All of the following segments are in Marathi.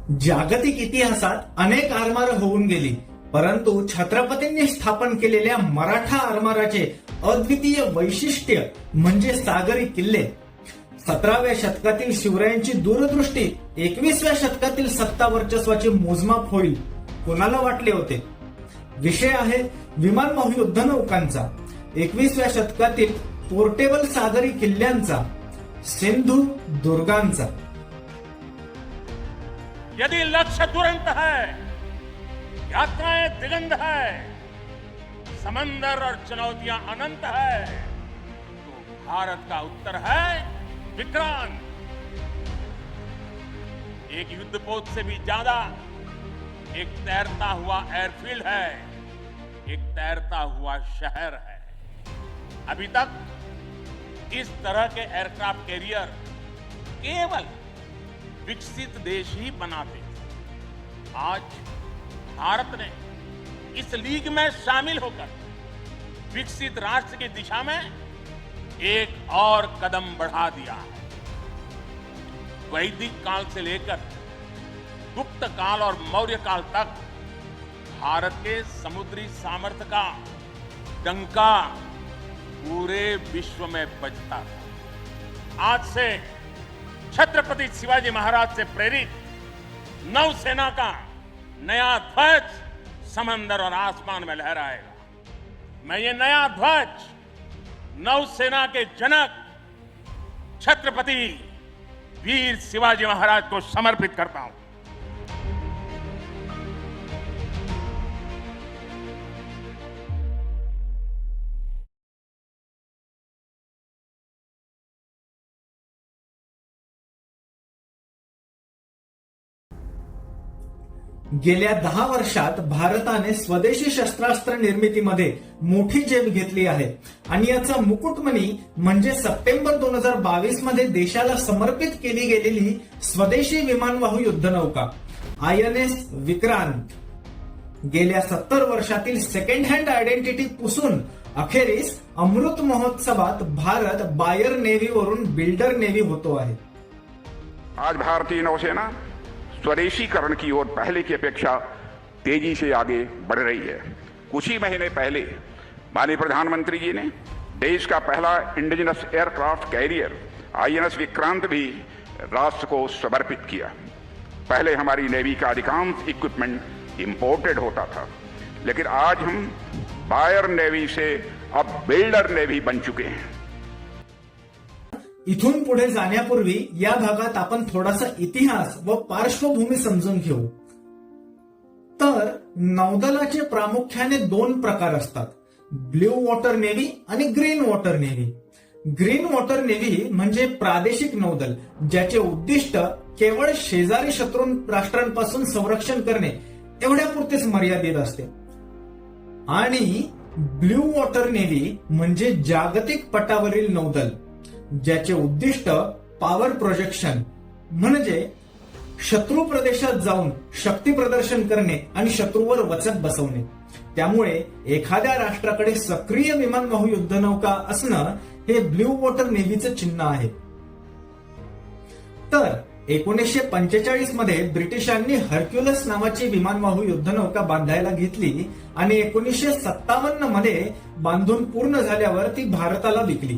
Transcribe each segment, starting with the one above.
जागतिक इतिहासात अनेक आरमार होऊन गेली, परंतु छत्रपतींनी स्थापन केलेल्या मराठा आरमाराचे अद्वितीय वैशिष्ट्य म्हणजे सागरी किल्ले. 17व्या शतकातील शिवरायांची दूरदृष्टी 21व्या शतकातील सत्ता वर्चस्वाचे मोजमाप होईल, कोणाला वाटले होते? विषय आहे विमानवाहू युद्धनौकांचा, 21व्या शतकातील पोर्टेबल सागरी किल्ल्यांचा, सिंधू दुर्गांचा. यदि लक्ष्य दुरंत है, यात्राएं दिगंत है, समंदर और चुनौतियां अनंत है, तो भारत का उत्तर है विक्रांत. एक युद्धपोत से भी ज्यादा एक तैरता हुआ एयरफील्ड है, एक तैरता हुआ शहर है. अभी तक इस तरह के एयरक्राफ्ट कैरियर केवल विकसित देश ही बनाते थे. आज भारत ने इस लीग में शामिल होकर विकसित राष्ट्र की दिशा में एक और कदम बढ़ा दिया है. वैदिक काल से लेकर गुप्त काल और मौर्य काल तक भारत के समुद्री सामर्थ्य का डंका पूरे विश्व में बजता था. आज से छत्रपति शिवाजी महाराज से प्रेरित नौसेना का नया ध्वज समंदर और आसमान में लहराएगा. मैं ये नया ध्वज नौसेना के जनक छत्रपति वीर शिवाजी महाराज को समर्पित करता हूं. गेल्या 10 वर्षात भारताने स्वदेशी शस्त्रास्त्र निर्मितीमध्ये मोठी झेप घेतली आहे आणि याचा मुकुटमणी म्हणजे सप्टेंबर 2022 मध्ये देशाला समर्पित केली गेलेली स्वदेशी विमानवाहू युद्धनौका INS विक्रांत. गेल्या 70 वर्षातील सेकंड हँड आयडेंटिटी पुसून अखेरीस अमृत महोत्सवात भारत बायर नेव्ही वरून बिल्डर नेव्ही होतो आहे. आज भारतीय नौसेना स्वदेशीकरण की ओर पहले की अपेक्षा तेजी से आगे बढ़ रही है. कुछ ही महीने पहले माननीय प्रधानमंत्री जी ने देश का पहला indigenous aircraft carrier INS Vikrant भी राष्ट्र को समर्पित किया. पहले हमारी नेवी का अधिकांश इक्विपमेंट इंपोर्टेड होता था, लेकिन आज हम बायर नेवी से अब बिल्डर नेवी बन चुके हैं. इथून पुढे जाण्यापूर्वी या भागात आपण थोडासा इतिहास व पार्श्वभूमी समजून घेऊ. तर नौदलाचे प्रामुख्याने 2 प्रकार असतात, ब्ल्यू वॉटर नेव्ही आणि green water navy. Green water navy म्हणजे प्रादेशिक नौदल, ज्याचे उद्दिष्ट केवळ शेजारी शत्रू राष्ट्रांपासून संरक्षण करणे एवढ्यापुरतेच मर्यादित असते. आणि ब्ल्यू वॉटर नेव्ही म्हणजे जागतिक पटावरील नौदल, ज्याचे उद्दिष्ट पॉवर प्रोजेक्शन म्हणजे शत्रू प्रदेशात जाऊन शक्ती प्रदर्शन करणे आणि शत्रूवर वचक बसवणे. त्यामुळे एखाद्या राष्ट्राकडे सक्रिय विमानवाहू युद्धनौका असणं हे ब्ल्यू वॉटर नेव्हीचं चिन्ह आहे. तर 1945 मध्ये ब्रिटिशांनी हर्क्युलस नावाची विमानवाहू युद्धनौका बांधायला घेतली आणि 1957 मध्ये बांधून पूर्ण झाल्यावर ती भारताला विकली.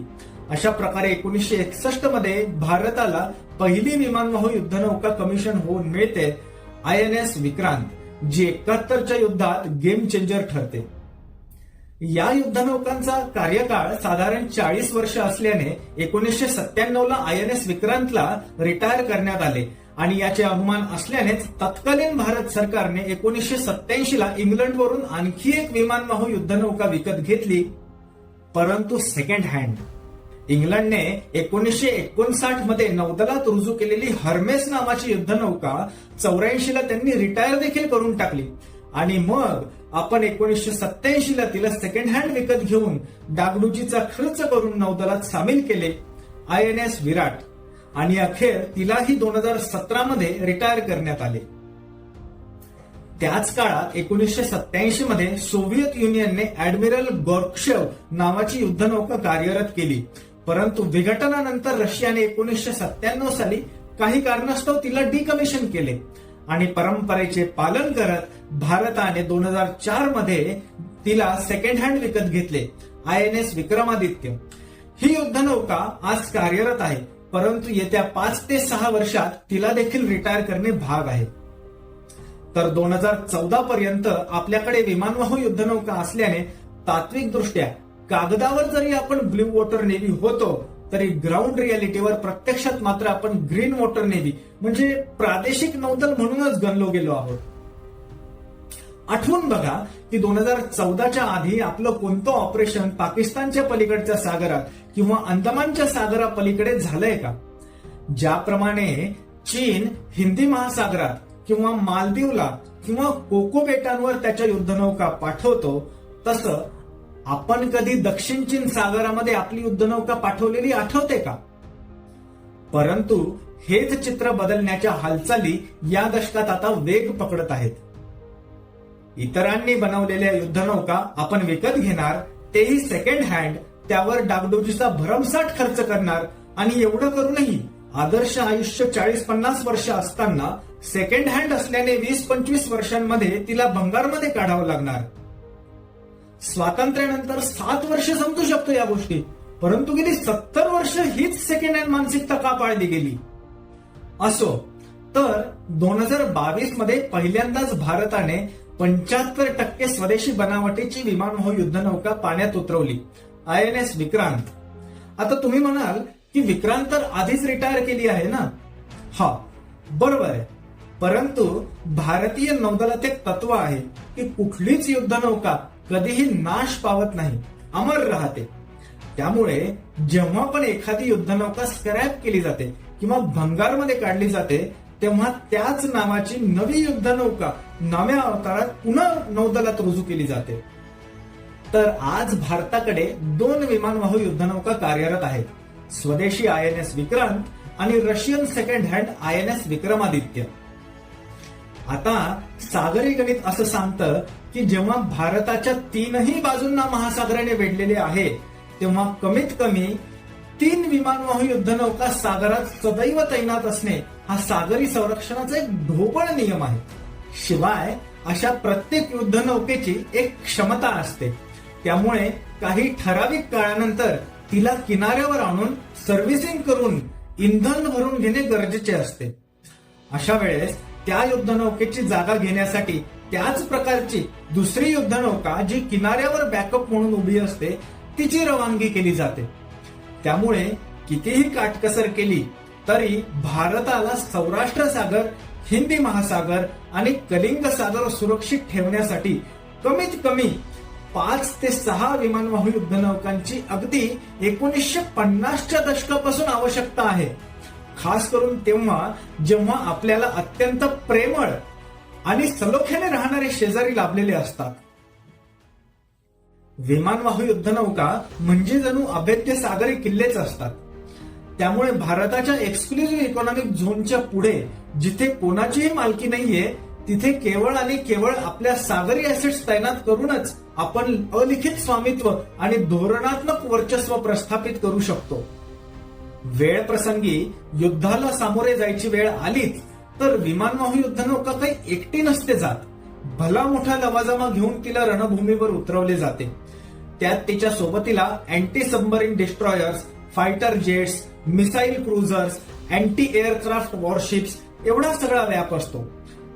अशा प्रकारे 1961 मध्ये भारताला पहिली विमानवाहू युद्धनौका कमिशन होऊन मिळते INS विक्रांत, जी 71च्या युद्धात गेम चेंजर ठरते. या युद्धनौकांचा कार्यकाळ साधारण 40 वर्ष असल्याने 1997 ला INS विक्रांतला रिटायर करण्यात आले आणि याचे अनुमान असल्यानेच तत्कालीन भारत सरकारने 1987 ला इंग्लंडवरून आणखी एक विमानवाहू युद्धनौका विकत घेतली, परंतु सेकंड हँड. इंग्लंडने 1959 मध्ये नौदलात रुजू केलेली हर्मेस नावाची युद्धनौका 84 ला त्यांनी रिटायर देखील करून टाकली आणि मग आपण 1987 ला तिला सेकंड हँड विकत घेऊन डागडुजीचा खर्च करून नौदलात सामील केले INS विराट आणि अखेर तिलाही 2017 मध्ये रिटायर करण्यात आले. त्याच काळात 1987 मध्ये सोव्हिएत युनियनने ऍडमिरल गोर्बाचेव नावाची युद्धनौका कार्यरत केली, परंतु विघटनानंतर रशियाने 1997 साली काही कारणास्तव तिला डिकमिशन केले आणि परंपरेचे पालन करत भारताने 2004 मध्ये तिला सेकंड हँड विकत घेतले, INS विक्रमादित्य. ही युद्धनौका आज कार्यरत आहे, परंतु येत्या 5 ते 6 वर्षात तिला देखील रिटायर करणे भाग आहे. तर 2014 पर्यंत आपल्याकडे विमानवाहू युद्धनौका असल्याने तात्विक दृष्ट्या कागदावर जरी आपण ब्ल्यू वॉटर नेव्ही होतो, तरी ग्राउंड रियालिटीवर प्रत्यक्षात मात्र आपण ग्रीन वॉटर नेव्ही म्हणजे प्रादेशिक नौदल म्हणूनच गणलो गेलो आहोत. आठवून बघा की 2014च्या आधी आपलं कोणतं ऑपरेशन पाकिस्तानच्या पलीकडच्या सागरात किंवा अंदमानच्या सागरापलीकडे झालंय का? ज्याप्रमाणे चीन हिंदी महासागरात किंवा मालदीवला किंवा कोको बेटांवर त्याच्या युद्धनौका पाठवतो, तसं आपण कधी दक्षिण चीन सागरामध्ये आपली युद्धनौका पाठवलेली आठवते का? परंतु हेच चित्र बदलण्याच्या हालचाली या दशकात आता वेग पकडत आहेत. इतरांनी बनवलेल्या युद्धनौका आपण विकत घेणार, तेही सेकंड हँड, त्यावर डागडुजीचा भरमसाठ खर्च करणार आणि एवढं करूनही आदर्श आयुष्य 40-50 वर्ष असताना सेकंड हँड असल्याने 20-25 वर्षांमध्ये तिला भंगारमध्ये काढावं लागणार. स्वातंत्र्यानंतर 7 वर्ष समजू शकतो या गोष्टी, परंतु गेली 70 वर्ष हीच सेकंड हँड मानसिकता का पाळली गेली? असो, तर 2022 मध्ये पहिल्यांदाच भारताने 75% स्वदेशी बनावटीची विमानवाहू युद्धनौका पाण्यात उतरवली, INS विक्रांत. आता तुम्ही म्हणाल की विक्रांत तर आधीच रिटायर केली आहे ना? हा, बरोबर आहे, परंतु भारतीय नौदलात एक तत्व आहे की कुठलीच युद्धनौका कधीही नाश पावत नाही, अमर राहते. त्यामुळे जेव्हा पण एखादी युद्धनौका स्क्रॅप केली जाते किंवा भंगारमध्ये काढली जाते, तेव्हा त्याच नावाची नवी युद्धनौका नव्या अवतारात पुन्हा नौदलात रुजू केली जाते. तर आज भारताकडे 2 विमानवाहू युद्धनौका कार्यरत आहेत, स्वदेशी INS विक्रांत आणि Russian second hand INS Vikramaditya. आता सागरी गणित असं सांगतं की जेव्हा भारताच्या 3ही बाजूंना महासागराने वेढलेले आहे, तेव्हा कमीत कमी 3 विमानवाहू युद्धनौका सागरात सदैव तैनात असणे हा सागरी संरक्षणाचा एक ढोबळ नियम आहे. शिवाय अशा प्रत्येक युद्धनौकेची एक क्षमता असते, त्यामुळे काही ठराविक काळानंतर तिला किनाऱ्यावर आणून सर्व्हिसिंग करून इंधन भरून घेणे गरजेचे असते. अशा वेळेस त्या युद्धनौकेची जागा घेण्यासाठी त्याच प्रकारची दुसरी युद्धनौका जी किनाऱ्यावर बॅकअप म्हणून उभी असते, तिची रवानगी केली जाते. त्यामुळे कितीही काटकसर केली तरी भारताला सौराष्ट्र सागर, हिंदी महासागर आणि कलिंग सागर सुरक्षित ठेवण्यासाठी कमीत कमी 5 ते 6 विमानवाहू युद्धनौकांची अगदी 1950च्या दशकापासून आवश्यकता आहे. खास करून तेव्हा जेव्हा आपल्याला अत्यंत प्रेमळ आणि सलोख्याने राहणारे शेजारी लाभलेले असतात. विमानवाहू युद्धनौका म्हणजे जणू अभेद्य सागरी किल्लेच असतात. त्यामुळे भारताच्या एक्सक्लुझिव्ह इकॉनॉमिक झोनच्या पुढे जिथे कोणाचीही मालकी नाहीये, तिथे केवळ आणि केवळ आपल्या सागरी ऍसेट्स तैनात करूनच आपण अलिखित स्वामित्व आणि धोरणात्मक वर्चस्व प्रस्थापित करू शकतो. वेळ प्रसंगी युद्धाला सामोरे जायची वेळ आलीच तर विमानवाहू युद्धनौका काही एकटी नसते जात. भला मोठा लवाजमा घेऊन तिला रणभूमीवर उतरवले जाते. त्यात तिच्या सोबतीला अँटी सबमरीन डिस्ट्रॉयर्स, फायटर जेट्स, मिसाईल क्रुझर्स, अँटी एअरक्राफ्ट वॉरशिप्स एवढा सगळा व्याप असतो.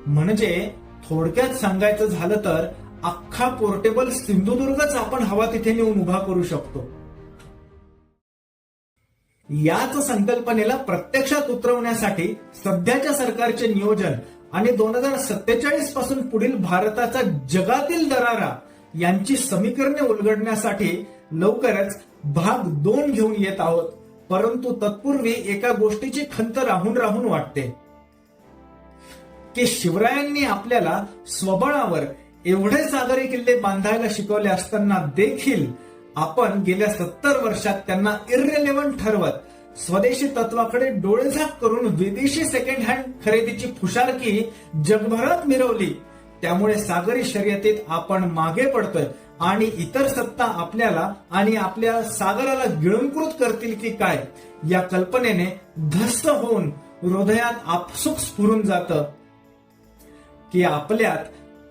म्हणजे थोडक्यात सांगायचं झालं तर अख्खा पोर्टेबल सिंधुदुर्गच आपण हवा तिथे नेऊन उभा करू शकतो. याच संकल्पनेला प्रत्यक्षात उतरवण्यासाठी सध्याच्या सरकारचे नियोजन आणि 2047 पासून पुढील भारताचा जगातील दरारा यांची समीकरणे उलगडण्यासाठी लवकरच भाग 2 घेऊन येत आहोत. परंतु तत्पूर्वी एका गोष्टीची खंत राहून राहून वाटते की शिवरायांनी आपल्याला स्वबळावर एवढे सागरी किल्ले बांधायला शिकवले असताना देखील आपण गेल्या 70 वर्षात त्यांना इर्रेलेव्हंट ठरवत स्वदेशी तत्वाकडे डोळेझाक करून विदेशी सेकंड हँड खरेदीची फुशारकी जगभरात मिरवली. त्यामुळे सागरी शर्यतीत आपण मागे पडतोय आणि इतर सत्ता आपल्याला आणि आपल्या सागराला गिळंकृत करतील की काय या कल्पनेने धस्त होऊन हृदयात आपसुक स्फुरून जातं. की आपल्यात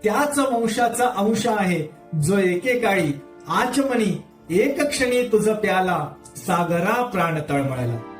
त्याच वंशाचा अंश आहे जो एकेकाळी आचमनी एक क्षणी तुझ प्याला सागरा प्राण तळमळला.